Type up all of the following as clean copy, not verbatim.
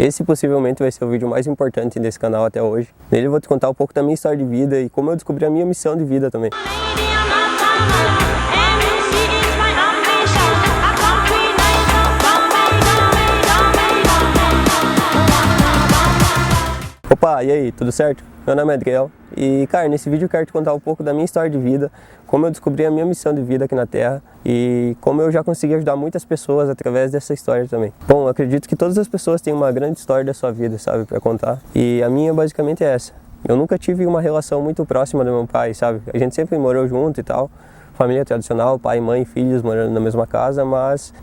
Esse possivelmente vai ser o vídeo mais importante desse canal até hoje. Nele eu vou te contar um pouco da minha história de vida e como eu descobri a minha missão de vida também. Opa, e aí, tudo certo? Meu nome é Adriel e, cara, nesse vídeo eu quero te contar um pouco da minha história de vida, como eu descobri a minha missão de vida aqui na Terra e como eu já consegui ajudar muitas pessoas através dessa história também. Bom, eu acredito que todas as pessoas têm uma grande história da sua vida, sabe, pra contar, e a minha basicamente é essa. Eu nunca tive uma relação muito próxima do meu pai, sabe? A gente sempre morou junto e tal, família tradicional, pai, mãe, filhos morando na mesma casa, mas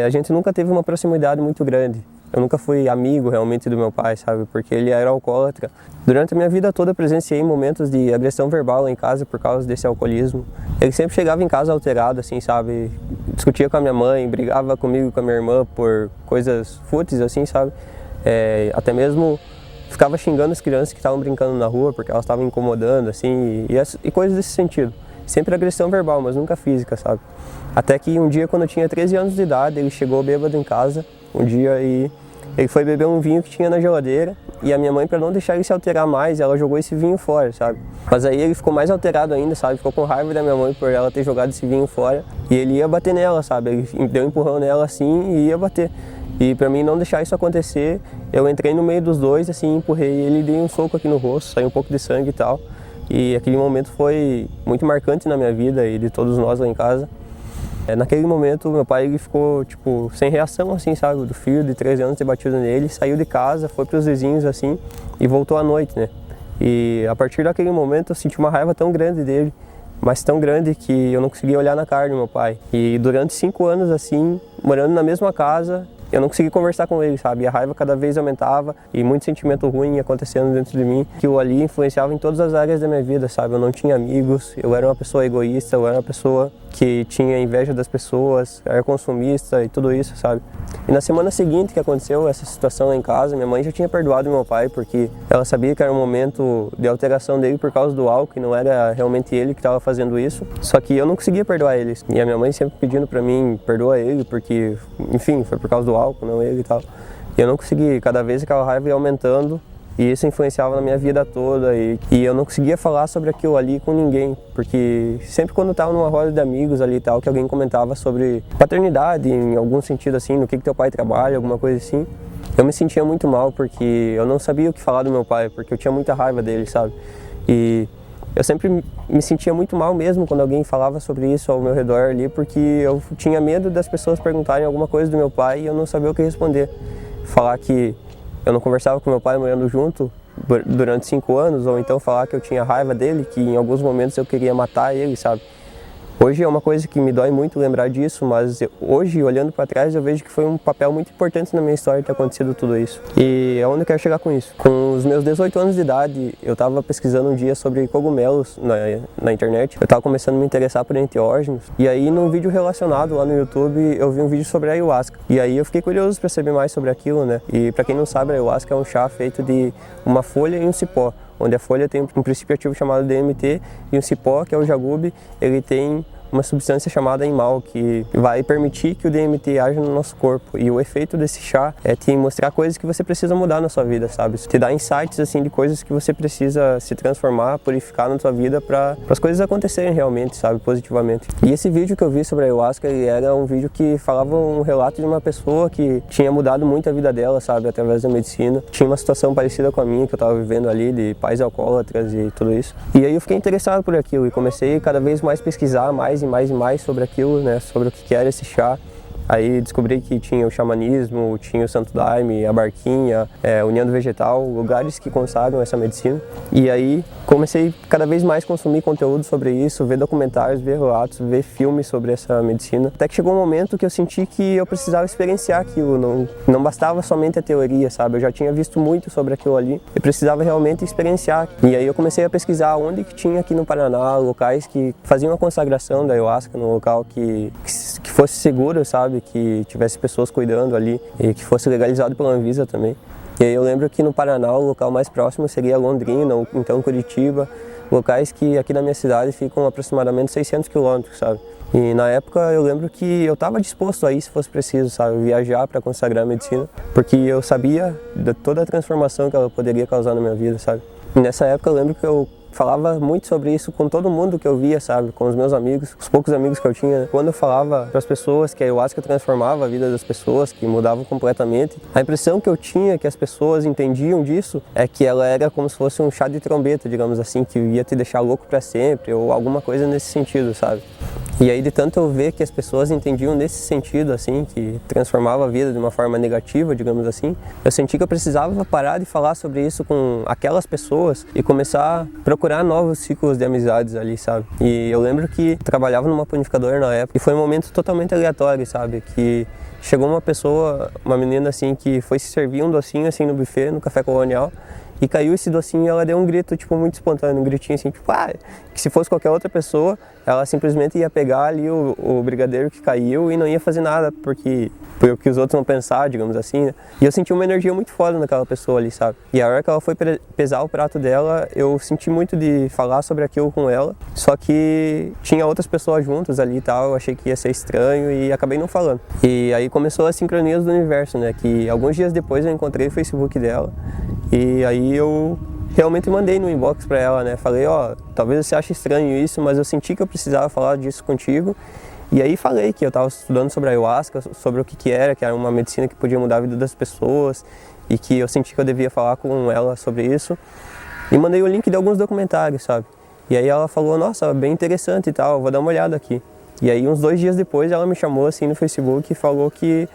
a gente nunca teve uma proximidade muito grande. Eu nunca fui amigo realmente do meu pai, sabe? Porque ele era alcoólatra. Durante a minha vida toda eu presenciei momentos de agressão verbal em casa por causa desse alcoolismo. Ele sempre chegava em casa alterado, assim, sabe? Discutia com a minha mãe, brigava comigo e com a minha irmã por coisas fúteis, assim, sabe? Até mesmo ficava xingando as crianças que estavam brincando na rua porque elas estavam incomodando, assim, e coisas desse sentido. Sempre agressão verbal, mas nunca física, sabe? Até que um dia, quando eu tinha 13 anos de idade, ele chegou bêbado em casa, um dia, e ele foi beber um vinho que tinha na geladeira e a minha mãe, para não deixar ele se alterar mais, ela jogou esse vinho fora, sabe? Mas aí ele ficou mais alterado ainda, sabe? Ficou com raiva da minha mãe por ela ter jogado esse vinho fora e ele ia bater nela, sabe? Ele deu um empurrão nela assim e ia bater. E para mim não deixar isso acontecer, eu entrei no meio dos dois, assim, empurrei ele e dei um soco aqui no rosto, saiu um pouco de sangue e tal. E aquele momento foi muito marcante na minha vida e de todos nós lá em casa. Naquele momento, meu pai ele ficou, tipo, sem reação, assim, sabe? Do filho de 13 anos ter batido nele, saiu de casa, foi para os vizinhos, assim, e voltou à noite, né? E a partir daquele momento eu senti uma raiva tão grande dele, mas tão grande que eu não conseguia olhar na cara do meu pai. E durante 5 anos, assim, morando na mesma casa, eu não consegui conversar com ele, sabe? E a raiva cada vez aumentava e muito sentimento ruim acontecendo dentro de mim, que o ali influenciava em todas as áreas da minha vida, sabe? Eu não tinha amigos, eu era uma pessoa egoísta, eu era uma pessoa que tinha inveja das pessoas, era consumista e tudo isso, sabe? E na semana seguinte que aconteceu essa situação lá em casa, minha mãe já tinha perdoado meu pai porque ela sabia que era um momento de alteração dele por causa do álcool e não era realmente ele que estava fazendo isso. Só que eu não conseguia perdoar ele. E a minha mãe sempre pedindo pra mim, perdoa ele, porque, enfim, foi por causa do álcool, não ele e tal. E eu não consegui, cada vez aquela raiva ia aumentando. E isso influenciava na minha vida toda e eu não conseguia falar sobre aquilo ali com ninguém, porque sempre quando eu estava numa roda de amigos ali e tal, que alguém comentava sobre paternidade, em algum sentido assim, no que teu pai trabalha, alguma coisa assim, eu me sentia muito mal porque eu não sabia o que falar do meu pai, porque eu tinha muita raiva dele, sabe? E eu sempre me sentia muito mal mesmo quando alguém falava sobre isso ao meu redor ali, porque eu tinha medo das pessoas perguntarem alguma coisa do meu pai e eu não sabia o que responder. Falar que eu não conversava com meu pai morando junto durante 5 anos, ou então falar que eu tinha raiva dele, que em alguns momentos eu queria matar ele, sabe? Hoje é uma coisa que me dói muito lembrar disso, mas hoje, olhando para trás, eu vejo que foi um papel muito importante na minha história ter acontecido tudo isso. E é onde eu quero chegar com isso. Com os meus 18 anos de idade, eu estava pesquisando um dia sobre cogumelos na internet. Eu estava começando a me interessar por enteógenos. E aí, num vídeo relacionado lá no YouTube, eu vi um vídeo sobre a ayahuasca. E aí eu fiquei curioso para saber mais sobre aquilo, né? E para quem não sabe, a ayahuasca é um chá feito de uma folha e um cipó, onde a folha tem um princípio ativo chamado DMT e um cipó, que é o jagube, ele tem uma substância chamada Imal, que vai permitir que o DMT haja no nosso corpo. E o efeito desse chá é te mostrar coisas que você precisa mudar na sua vida, sabe? Te dar insights, assim, de coisas que você precisa se transformar, purificar na sua vida para as coisas acontecerem realmente, sabe? Positivamente. E esse vídeo que eu vi sobre a ayahuasca, ele era um vídeo que falava um relato de uma pessoa que tinha mudado muito a vida dela, sabe? Através da medicina. Tinha uma situação parecida com a minha, que eu estava vivendo ali, de pais alcoólatras e tudo isso. E aí eu fiquei interessado por aquilo e comecei cada vez mais pesquisar mais e mais sobre aquilo, né, sobre o que era esse chá. Aí descobri que tinha o xamanismo, tinha o Santo Daime, a Barquinha, União do Vegetal, lugares que consagram essa medicina. E aí comecei cada vez mais a consumir conteúdo sobre isso, ver documentários, ver relatos, ver filmes sobre essa medicina. Até que chegou um momento que eu senti que eu precisava experienciar aquilo, não bastava somente a teoria, sabe? Eu já tinha visto muito sobre aquilo ali, eu precisava realmente experienciar. E aí eu comecei a pesquisar onde que tinha aqui no Paraná locais que faziam a consagração da ayahuasca, num local que fosse seguro, sabe? Que tivesse pessoas cuidando ali e que fosse legalizado pela Anvisa também. E aí eu lembro que no Paraná o local mais próximo seria Londrina ou então Curitiba, locais que aqui na minha cidade ficam aproximadamente 600 quilômetros, sabe? E na época eu lembro que eu estava disposto a ir se fosse preciso, sabe, viajar para consagrar a medicina, porque eu sabia de toda a transformação que ela poderia causar na minha vida, sabe. E nessa época eu lembro que eu falava muito sobre isso com todo mundo que eu via, sabe, com os meus amigos, os poucos amigos que eu tinha. Quando eu falava para as pessoas que a ayahuasca transformava a vida das pessoas, que mudava completamente, a impressão que eu tinha que as pessoas entendiam disso é que ela era como se fosse um chá de trombeta, digamos assim, que ia te deixar louco para sempre ou alguma coisa nesse sentido, sabe. E aí de tanto eu ver que as pessoas entendiam nesse sentido, assim, que transformava a vida de uma forma negativa, digamos assim, eu senti que eu precisava parar de falar sobre isso com aquelas pessoas e começar a procurar novos ciclos de amizades ali, sabe. E eu lembro que trabalhava numa panificadora na época e foi um momento totalmente aleatório, sabe, que chegou uma pessoa, uma menina assim, que foi se servir um docinho assim no buffet, no café colonial, e caiu esse docinho e ela deu um grito, tipo, muito espontâneo, um gritinho assim, tipo, que se fosse qualquer outra pessoa, ela simplesmente ia pegar ali o brigadeiro que caiu e não ia fazer nada, porque os outros vão pensar, digamos assim, né? E eu senti uma energia muito foda naquela pessoa ali, sabe? E a hora que ela foi pesar o prato dela, eu senti muito de falar sobre aquilo com ela, só que tinha outras pessoas juntas ali e tal, eu achei que ia ser estranho e acabei não falando. E aí começou a sincronia do universo, né? Que alguns dias depois eu encontrei o Facebook dela e aí eu realmente mandei no inbox pra ela, né? Falei, talvez você ache estranho isso, mas eu senti que eu precisava falar disso contigo. E aí falei que eu estava estudando sobre a ayahuasca, sobre o que era uma medicina que podia mudar a vida das pessoas e que eu senti que eu devia falar com ela sobre isso. E mandei o link de alguns documentários, sabe? E aí ela falou, nossa, bem interessante e tal, vou dar uma olhada aqui. E aí uns 2 dias depois ela me chamou assim no Facebook e falou que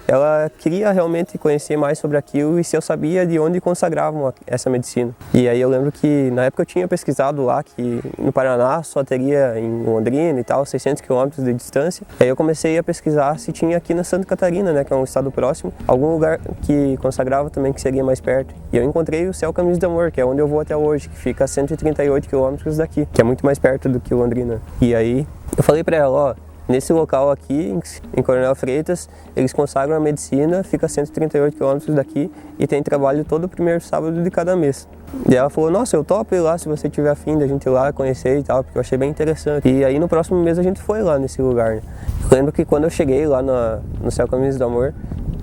ela queria realmente conhecer mais sobre aquilo e se eu sabia de onde consagravam essa medicina. E aí eu lembro que na época eu tinha pesquisado lá que no Paraná só teria em Londrina e tal, 600 quilômetros de distância. E aí eu comecei a pesquisar se tinha aqui na Santa Catarina, né, que é um estado próximo, algum lugar que consagrava também que seria mais perto. E eu encontrei o Céu Caminhos do Amor, que é onde eu vou até hoje, que fica a 138 quilômetros daqui, que é muito mais perto do que Londrina. E aí eu falei pra ela, nesse local aqui, em Coronel Freitas, eles consagram a medicina, fica a 138 quilômetros daqui e tem trabalho todo primeiro sábado de cada mês. E ela falou, nossa, eu topo ir lá se você tiver afim de a gente ir lá conhecer e tal, porque eu achei bem interessante. E aí no próximo mês a gente foi lá nesse lugar, né? Eu lembro que quando eu cheguei lá no Céu Caminhos do Amor,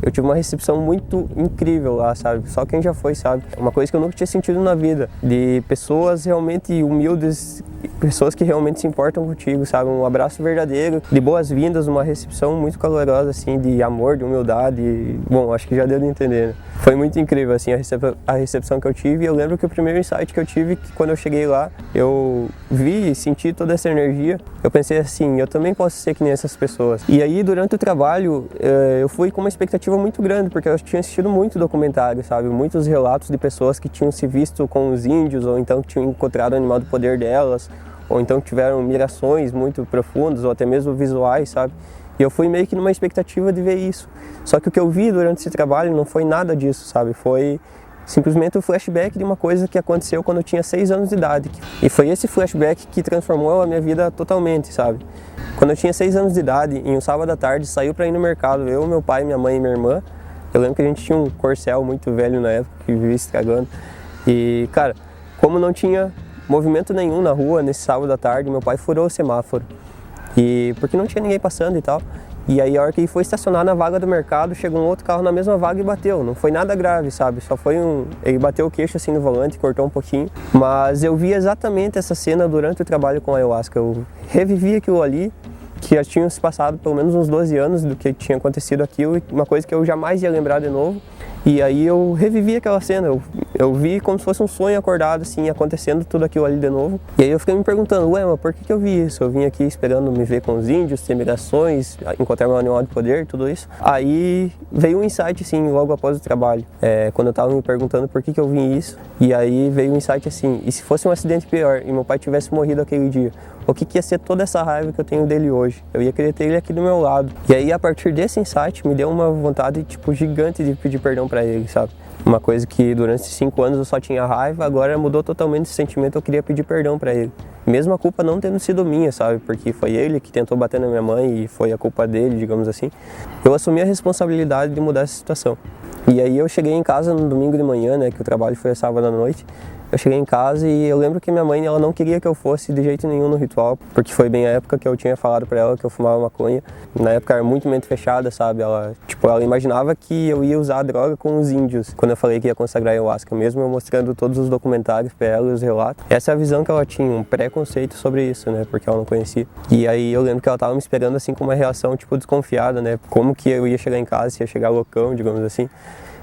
eu tive uma recepção muito incrível lá, sabe? Só quem já foi sabe. Uma coisa que eu nunca tinha sentido na vida, de pessoas realmente humildes, pessoas que realmente se importam contigo, sabe? Um abraço verdadeiro, de boas-vindas, uma recepção muito calorosa, assim, de amor, de humildade. Bom, acho que já deu de entender, né? Foi muito incrível, assim, a recepção que eu tive. E eu lembro que o primeiro insight que eu tive, que quando eu cheguei lá, eu vi e senti toda essa energia. Eu pensei assim, eu também posso ser que nem essas pessoas. E aí, durante o trabalho, eu fui com uma expectativa muito grande, porque eu tinha assistido muito documentário, sabe? Muitos relatos de pessoas que tinham se visto com os índios, ou então que tinham encontrado o animal do poder delas, ou então que tiveram mirações muito profundas, ou até mesmo visuais, sabe? E eu fui meio que numa expectativa de ver isso. Só que o que eu vi durante esse trabalho não foi nada disso, sabe? Foi simplesmente o flashback de uma coisa que aconteceu quando eu tinha 6 anos de idade. E foi esse flashback que transformou a minha vida totalmente, sabe? Quando eu tinha 6 anos de idade, em um sábado à tarde, saiu pra ir no mercado, eu, meu pai, minha mãe e minha irmã. Eu lembro que a gente tinha um Corcel muito velho na época, que vivia estragando. E, cara, como não tinha movimento nenhum na rua nesse sábado à tarde, meu pai furou o semáforo. E porque não tinha ninguém passando e tal. E aí a hora que ele foi estacionar na vaga do mercado, chegou um outro carro na mesma vaga e bateu. Não foi nada grave, sabe? Só foi ele bateu o queixo assim no volante, cortou um pouquinho. Mas eu vi exatamente essa cena durante o trabalho com a ayahuasca. Eu revivi aquilo ali, que já tinham se passado pelo menos uns 12 anos do que tinha acontecido aquilo, e uma coisa que eu jamais ia lembrar de novo. E aí eu revivi aquela cena, eu vi como se fosse um sonho acordado, assim, acontecendo tudo aquilo ali de novo. E aí eu fiquei me perguntando, ué, mas por que eu vi isso? Eu vim aqui esperando me ver com os índios, ter migrações, encontrar meu animal de poder, tudo isso. Aí veio um insight, assim, logo após o trabalho, quando eu tava me perguntando por que eu vi isso. E aí veio um insight assim, e se fosse um acidente pior e meu pai tivesse morrido aquele dia, o que ia ser toda essa raiva que eu tenho dele hoje? Eu ia querer ter ele aqui do meu lado. E aí, a partir desse insight, me deu uma vontade, tipo, gigante de pedir perdão pra ele, sabe? Uma coisa que durante esses 5 anos eu só tinha raiva, agora mudou totalmente esse sentimento, eu queria pedir perdão pra ele. Mesmo a culpa não tendo sido minha, sabe? Porque foi ele que tentou bater na minha mãe e foi a culpa dele, digamos assim. Eu assumi a responsabilidade de mudar essa situação. E aí eu cheguei em casa no domingo de manhã, né, que o trabalho foi sábado à noite, eu cheguei em casa e eu lembro que minha mãe, ela não queria que eu fosse de jeito nenhum no ritual, porque foi bem a época que eu tinha falado pra ela que eu fumava maconha. Na época era muito mente fechada, sabe? Ela imaginava que eu ia usar a droga com os índios, quando eu falei que ia consagrar ayahuasca, mesmo eu mostrando todos os documentários pra ela e os relatos. Essa é a visão que ela tinha, um preconceito sobre isso, né? Porque ela não conhecia. E aí eu lembro que ela tava me esperando assim com uma reação, tipo, desconfiada, né? Como que eu ia chegar em casa, se ia chegar loucão, digamos assim.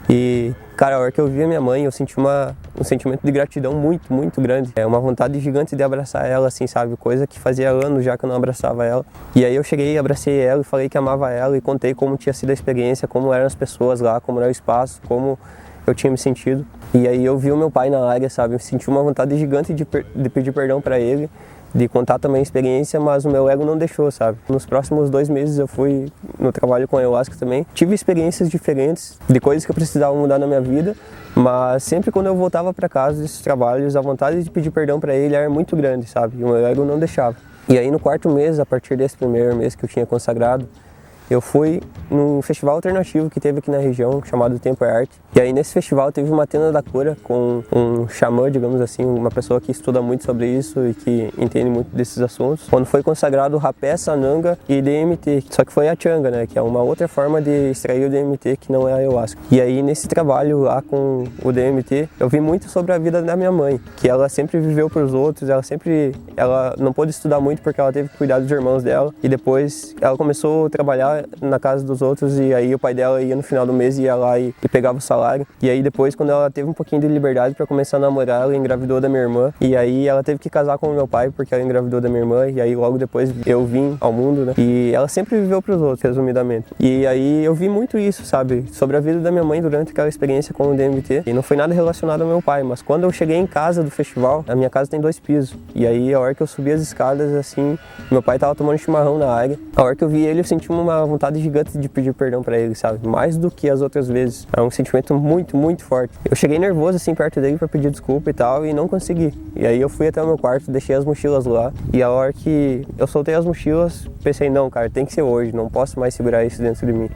E, cara, a hora que eu vi a minha mãe, eu senti um sentimento de gratidão muito, muito grande. Uma vontade gigante de abraçar ela, assim, sabe? Coisa que fazia anos já que eu não abraçava ela. E aí eu cheguei, abracei ela e falei que amava ela e contei como tinha sido a experiência, como eram as pessoas lá, como era o espaço, como eu tinha me sentido. E aí eu vi o meu pai na área, sabe? Eu senti uma vontade gigante de pedir perdão pra ele, de contar também a experiência, mas o meu ego não deixou, sabe? Nos próximos 2 meses eu fui no trabalho com a ayahuasca também. Tive experiências diferentes de coisas que eu precisava mudar na minha vida, mas sempre quando eu voltava para casa desses trabalhos, a vontade de pedir perdão para ele era muito grande, sabe? E o meu ego não deixava. E aí no 4º mês, a partir desse primeiro mês que eu tinha consagrado, eu fui num festival alternativo que teve aqui na região, chamado Tempo é Arte. E aí nesse festival teve uma tenda da cura com um xamã, digamos assim, uma pessoa que estuda muito sobre isso e que entende muito desses assuntos. Quando foi consagrado rapé, sananga e DMT, só que foi a changa, né, que é uma outra forma de extrair o DMT que não é a ayahuasca. E aí nesse trabalho lá com o DMT, eu vi muito sobre a vida da minha mãe, que ela sempre viveu para os outros, ela não pôde estudar muito porque ela teve que cuidar dos irmãos dela e depois ela começou a trabalhar na casa dos outros e aí o pai dela ia no final do mês, ia lá e pegava o salário. E aí depois, quando ela teve um pouquinho de liberdade para começar a namorar, ela engravidou da minha irmã e aí ela teve que casar com o meu pai porque ela engravidou da minha irmã e aí logo depois eu vim ao mundo, né? E ela sempre viveu para os outros, resumidamente. E aí eu vi muito isso, sabe? Sobre a vida da minha mãe durante aquela experiência com o DMT. E não foi nada relacionado ao meu pai, mas quando eu cheguei em casa do festival, a minha casa tem 2 pisos. E aí a hora que eu subi as escadas, assim, meu pai tava tomando chimarrão na área. A hora que eu vi ele, eu senti uma vontade gigante de pedir perdão pra ele, sabe? Mais do que as outras vezes. É um sentimento muito, muito forte. Eu cheguei nervoso, assim, perto dele pra pedir desculpa e tal, e não consegui. E aí eu fui até o meu quarto, deixei as mochilas lá, e a hora que eu soltei as mochilas, pensei, não, cara, tem que ser hoje, não posso mais segurar isso dentro de mim.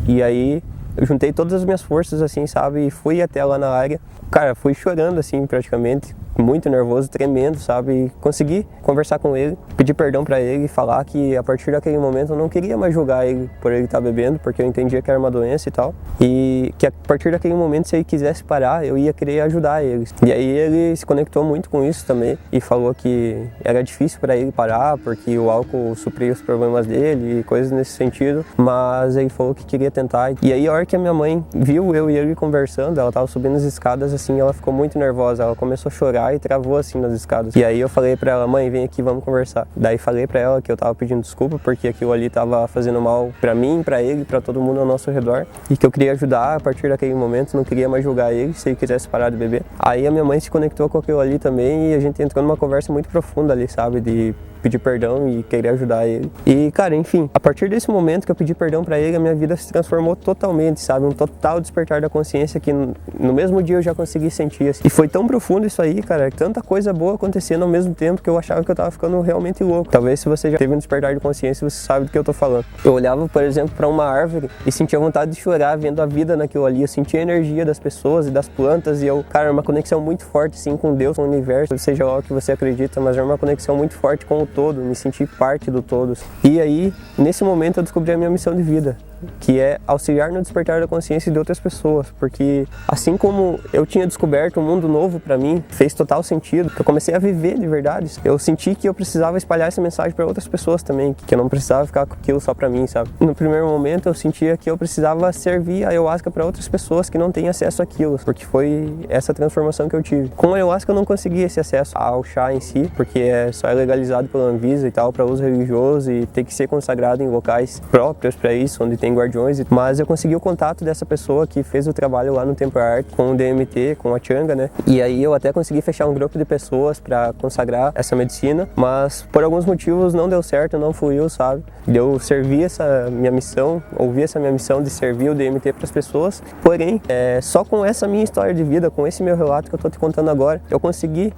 E aí eu juntei todas as minhas forças, assim, sabe, e fui até lá na área. Cara, fui chorando, assim, praticamente, muito nervoso, tremendo, sabe, e consegui conversar com ele, pedir perdão pra ele e falar que a partir daquele momento eu não queria mais julgar ele por ele estar bebendo, porque eu entendia que era uma doença e tal, e que a partir daquele momento, se ele quisesse parar, eu ia querer ajudar ele. E aí ele se conectou muito com isso também e falou que era difícil pra ele parar, porque o álcool supria os problemas dele e coisas nesse sentido, mas ele falou que queria tentar. E aí a hora que a minha mãe viu eu e ele conversando, ela tava subindo as escadas, assim, ela ficou muito nervosa, ela começou a chorar e travou assim nas escadas. E aí eu falei pra ela, mãe, vem aqui, vamos conversar. Daí falei pra ela que eu tava pedindo desculpa porque aquilo ali tava fazendo mal pra mim, pra ele, pra todo mundo ao nosso redor, e que eu queria ajudar a partir daquele momento, não queria mais julgar ele se ele quisesse parar de beber. Aí a minha mãe se conectou com aquilo ali também e a gente entrou numa conversa muito profunda ali, sabe, de pedir perdão e querer ajudar ele. E, cara, enfim, a partir desse momento que eu pedi perdão pra ele, a minha vida se transformou totalmente, sabe? Um total despertar da consciência que no mesmo dia eu já consegui sentir. Assim. E foi tão profundo isso aí, cara, tanta coisa boa acontecendo ao mesmo tempo que eu achava que eu tava ficando realmente louco. Talvez se você já teve um despertar de consciência, você sabe do que eu tô falando. Eu olhava, por exemplo, pra uma árvore e sentia vontade de chorar vendo a vida naquilo ali. Eu sentia a energia das pessoas e das plantas e eu, cara, uma conexão muito forte, assim, com Deus, com o universo, seja lá o que você acredita, mas é uma conexão muito forte com o todo, me senti parte do todo. E aí, nesse momento, eu descobri a minha missão de vida, que é auxiliar no despertar da consciência de outras pessoas, porque assim como eu tinha descoberto um mundo novo para mim, fez total sentido, que eu comecei a viver de verdade, eu senti que eu precisava espalhar essa mensagem para outras pessoas também, que eu não precisava ficar com aquilo só para mim, sabe? No primeiro momento eu sentia que eu precisava servir a ayahuasca para outras pessoas que não têm acesso àquilo, porque foi essa transformação que eu tive. Com a ayahuasca eu não consegui esse acesso ao chá em si, porque só é legalizado pela Anvisa e tal, para uso religioso e tem que ser consagrado em locais próprios para isso, onde tem guardiões, mas eu consegui o contato dessa pessoa que fez o trabalho lá no Tempo é Arte com o DMT, com a changa, né? E aí eu até consegui fechar um grupo de pessoas para consagrar essa medicina, mas por alguns motivos não deu certo, não fluiu, sabe? Eu servi essa minha missão, ouvi essa minha missão de servir o DMT para as pessoas, porém, só com essa minha história de vida, com esse meu relato que eu tô te contando agora, eu consegui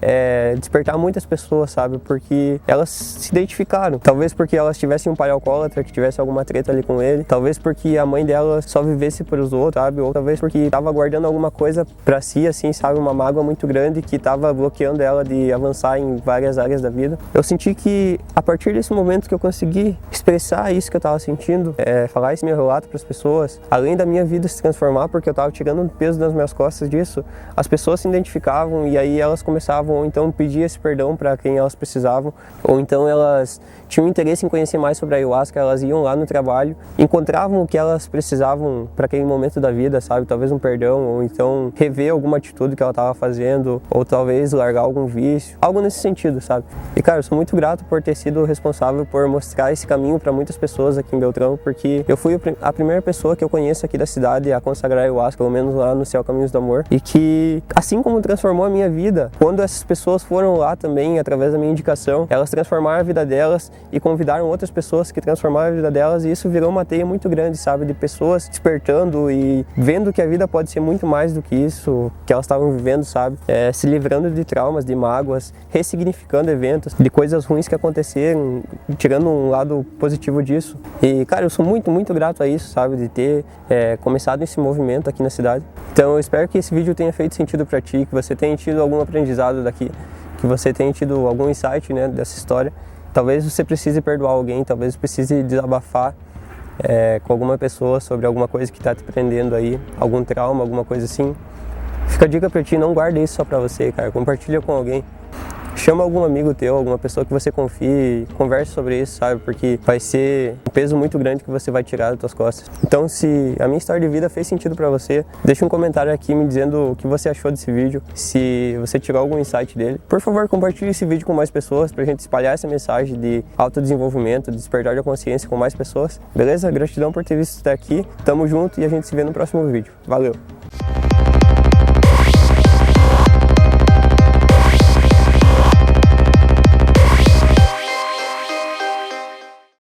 despertar muitas pessoas, sabe? Porque elas se identificaram, talvez porque elas tivessem um pai alcoólatra, que tivesse alguma treta ali com ele, talvez porque a mãe dela só vivesse pelos outros, sabe? Ou talvez porque tava guardando alguma coisa pra si, assim, sabe? Uma mágoa muito grande que tava bloqueando ela de avançar em várias áreas da vida. Eu senti que a partir desse momento que eu consegui expressar isso que eu tava sentindo, falar esse meu relato pras pessoas, além da minha vida se transformar, porque eu tava tirando um peso das minhas costas disso, as pessoas se identificavam e aí elas começavam, ou então pedir esse perdão para quem elas precisavam, ou então elas tinham interesse em conhecer mais sobre a ayahuasca, elas iam lá no trabalho, encontravam o que elas precisavam para aquele momento da vida, sabe? Talvez um perdão, ou então rever alguma atitude que ela estava fazendo, ou talvez largar algum vício, algo nesse sentido, sabe? E cara, eu sou muito grato por ter sido responsável por mostrar esse caminho para muitas pessoas aqui em Beltrão, porque eu fui a primeira pessoa que eu conheço aqui da cidade a consagrar a ayahuasca, pelo menos lá no Céu Caminhos do Amor, e que, assim como transformou a minha vida, quando essas pessoas foram lá também, através da minha indicação, elas transformaram a vida delas e convidaram outras pessoas que transformaram a vida delas, e isso virou uma teia muito grande, sabe, de pessoas despertando e vendo que a vida pode ser muito mais do que isso que elas estavam vivendo, sabe, se livrando de traumas, de mágoas, ressignificando eventos, de coisas ruins que aconteceram, tirando um lado positivo disso. E cara, eu sou muito grato a isso, sabe, de ter começado esse movimento aqui na cidade. Então eu espero que esse vídeo tenha feito sentido para ti, que você tenha tido algum aprendizado daqui, que você tenha tido algum insight, né, dessa história. Talvez você precise perdoar alguém, talvez precise desabafar com alguma pessoa sobre alguma coisa que está te prendendo aí, algum trauma, alguma coisa assim. Fica a dica pra ti, não guarda isso só pra você, cara, compartilha com alguém. Chama algum amigo teu, alguma pessoa que você confie, converse sobre isso, sabe? Porque vai ser um peso muito grande que você vai tirar das tuas costas. Então, se a minha história de vida fez sentido pra você, deixa um comentário aqui me dizendo o que você achou desse vídeo, se você tirou algum insight dele. Por favor, compartilhe esse vídeo com mais pessoas pra gente espalhar essa mensagem de autodesenvolvimento, de despertar da consciência com mais pessoas. Beleza? Gratidão por ter visto até aqui. Tamo junto e a gente se vê no próximo vídeo. Valeu!